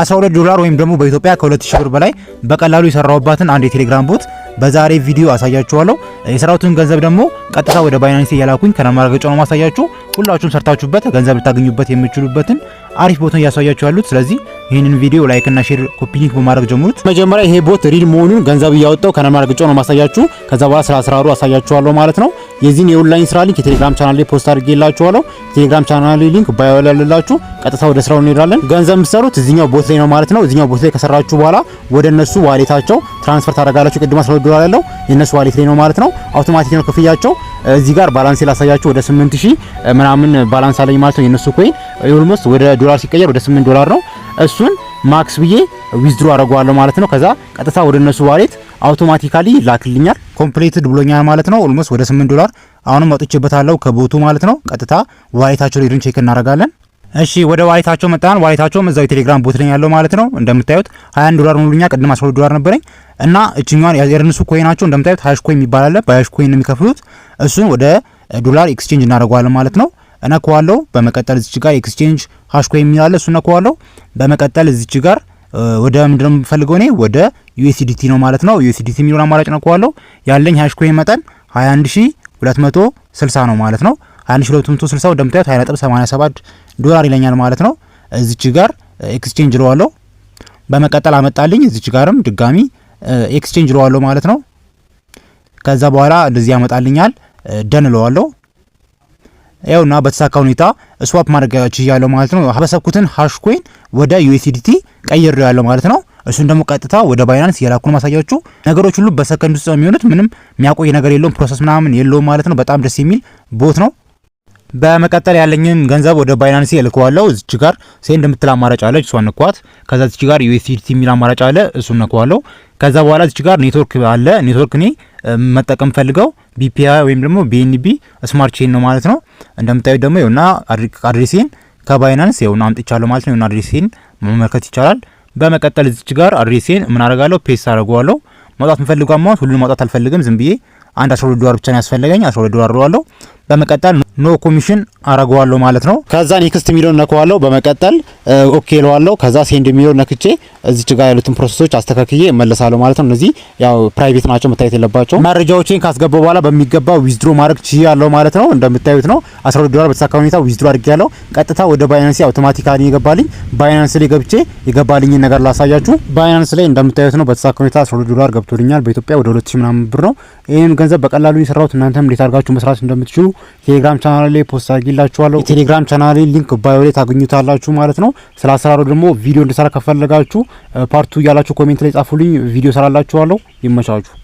$12 ወይም ደግሞ በኢትዮጵያ ከ2000 ብር በላይ በቀላሉ የሰራውባትን አንድ የቴሌግራም ቦት በዛሬ ቪዲዮ አሳያችኋለሁ። የሰራውትን ገንዘብ ደግሞ ቀጥታ ወደ ባይናንስ ያላኩኝ ከነማረጋጫው ነው ማሳያችሁ። ሁላችሁም ሰርታችሁበት ገንዘብ ልታገኙበት የምትችሉበትን አሪፍ ቦት ነው ያሳያችሁ ያሉት። ስለዚህ ይሄንን ቪዲዮ ላይክ እና ሼር ኮፒ ሊንክ በማድረግ ጀምሩት። መጀመሪያ ይሄ ቦት ሪል መሆኑን ገንዘብ ያወጣው ከነማረጋጫው ነው ማሳያችሁ። ከዛ በኋላ ስለ አስራሩ አሳያችኋለሁ ማለት ነው። የዚህን የኦንላይን ስራ ሊንክ የቴሌግራም ቻናል ላይ ፖስት አድርጌላችኋለሁ። ቴሌግራም ቻናል ላይ ሊንክ ባዮ ላይ ያለላችሁ። ቀጥታ ወደ ስራው እንሄዳለን። ገንዘብ የምትሰሩት እዚህኛው ቦት ላይ ነው ማለት ነው። እዚህኛው ቦት ላይ ከሰራችሁ በኋላ ወደ እነሱ ዋሌታቸው ትራንስፈር ታደርጋላችሁ። ቅድም $12 ያለው የነሱ ዋሌት ላይ ነው ማለት ነው። አውቶማቲክ ነው ክፍያቸው። እዚህ ጋር ባላንስ ላሳያችሁ ወደ 8000 ምናምን ባላንስ አለኝ ማለት ነው። የነሱ ኮይን ኦልሞስት ወደ ዶላር ሲቀየር ወደ $8 ነው። እሱን ማክስ ብዬ ዊዝድሮ አደርገዋለሁ ማለት ነው። ከዛ ቀጥታ ወደ እነሱ ዋሌት አውቶማቲካሊ ላክልኛል። ኮምፕሊትድ ብሎኛል ማለት ነው። ኦልሞስት ወደ $8 አሁንም አውጥቼበታለሁ ከቦቱ ማለት ነው። ቀጥታ ዋሌታቸው ሄድን ቼክ እናደርጋለን። እሺ ወደ ዋሌታቸው መጣን። ዋሌታቸውም እዛው የቴሌግራም ቦት ላይ ያለው ማለት ነው። እንደምታዩት $21 ሙሉኛ ቅድም $12 ነበረኝ እና እቺኛዋን የርንሱ ኮይናቸው እንደምታዩት ሃሽ ኮይን የሚባል አለ። በሃሽ ኮይን ነው የሚከፍሉት። እሱን ወደ ዶላር ኤክስቼንጅ እናደርገዋለን ማለት ነው። እነካዋለሁ። በመቀጠል እዚች ጋር ኤክስቼንጅ ሃሽ ኮይን የሚላል እሱ እነካዋለሁ። በመቀጠል እዚች ጋር ወደ ምንድነው የምፈልገው እኔ ወደ USDT ነው ማለት ነው። USDT የሚለውን አማራጭ እነካዋለሁ። ያለኝ ሃሽ ኮይን መጠን 21260 ነው ማለት ነው። 21260 እንደምታዩት $20.87 ይለኛል ማለት ነው። እዚች ጋር ኤክስቼንጅ ለዋለሁ። በመቀጠል አመጣልኝ። እዚች ጋርም ድጋሚ ኤክስቼንጅ ለዋለሁ ማለት ነው። ከዛ በኋላ እንደዚህ ያመጣልኛል። ደን ለዋለሁ። ያውና በተሳካ ሁኔታ ስዋፕ ማድረግ ችያለሁ ማለት ነው። ሀበሰብኩትን ሃሽ ኮይን ወደ USDT ቀይሬው ያለው ማለት ነው። እሱን ደግሞ ቀጥታ ወደ ባይናንስ የላኩን ማሳያችሁ። ነገሮች ሁሉ በሰከንድ ውስጥ የሚሆኑት ምንም የሚያቆይ ነገር የለውም። ፕሮሰስ ምናምን የለውም ማለት ነው። በጣም ደስ የሚል ቦት ነው። በመቀጠል ያለኝን ገንዘብ ወደ ባይናንስ እልከዋለሁ። እዚች ጋር ሴንድ የምትል አማራጭ አለች። እሷን ነኳት። ከዛ እዚች ጋር USDT የሚል አማራጭ አለ። እሱን ነኳለሁ። ከዛ በኋላ እዚች ጋር ኔትወርክ አለ። ኔትወርክ እኔ መጠቀም ፈልገው BPI ወይም ደግሞ BNB ስማርት ቼን ነው ማለት ነው። እንደምታዩት ደግሞ ይኸውና አድሬሴን ከባይናንስ ይኸውና አምጥቻለሁ ማለት ነው። ይኸውና አድሬሴን መመልከት ይቻላል። በመቀጠል እዚች ጋር አድሬሴን ምን አደርጋለሁ ፔስት አደርገዋለሁ። ማውጣት የምፈልገው አማውንት ሁሉንም ማውጣት አልፈልግም። ዝም ብዬ አንድ $12 ብቻ ነው ያስፈልገኝ። $12 አደርገዋለሁ። በመቀጠል ኖ ኮሚሽን አረጋዋለሁ ማለት ነው። ከዛ ኔክስት የሚለውን ነካዋለሁ። በመቀጠል ኦኬ እለዋለሁ። ከዛ ሴንድ የሚለውን ነክቼ እዚች ጋር ያሉትን ፕሮሰሶች አስተካክዬ እመለሳለሁ ማለት ነው። እነዚህ ያው ፕራይቬት ናቸው መታየት የለባቸው። መረጃዎችን ካስገባው በኋላ በሚገባ ዊዝድሮ ማድረግ ችያለሁ ማለት ነው። እንደምታዩት ነው $12 በተሳካ ሁኔታ ዊዝድሮ አድርጌያለሁ። ቀጥታ ወደ ባይናንስ አውቶማቲካሊ ይገባልኝ። ባይናንስ ላይ ገብቼ ይገባልኝን ነገር ላሳያችሁ። ባይናንስ ላይ እንደምታዩት ነው በተሳካ ሁኔታ $12 ገብቶልኛል። በኢትዮጵያ ወደ 2000 ምናምን ብር ነው። ይሄን ገንዘብ በቀላሉ የሰራሁት እናንተም እንዴት አድርጋችሁ መስራት እንደምትችሉ ቴሌግራም ቻናል ላይ ፖስት አድርጌላችኋለሁ። የቴሌግራም ቻናል ሊንክ ባዮ ላይ ታገኙታላችሁ ማለት ነው። ስለ አሰራሩ ደግሞ ቪዲዮ እንድሰራ ከፈለጋችሁ ፓርቱ ያላችሁ ኮሜንት ላይ ጻፉልኝ። ቪዲዮ ሰራላችኋለሁ። ይመቻችሁ።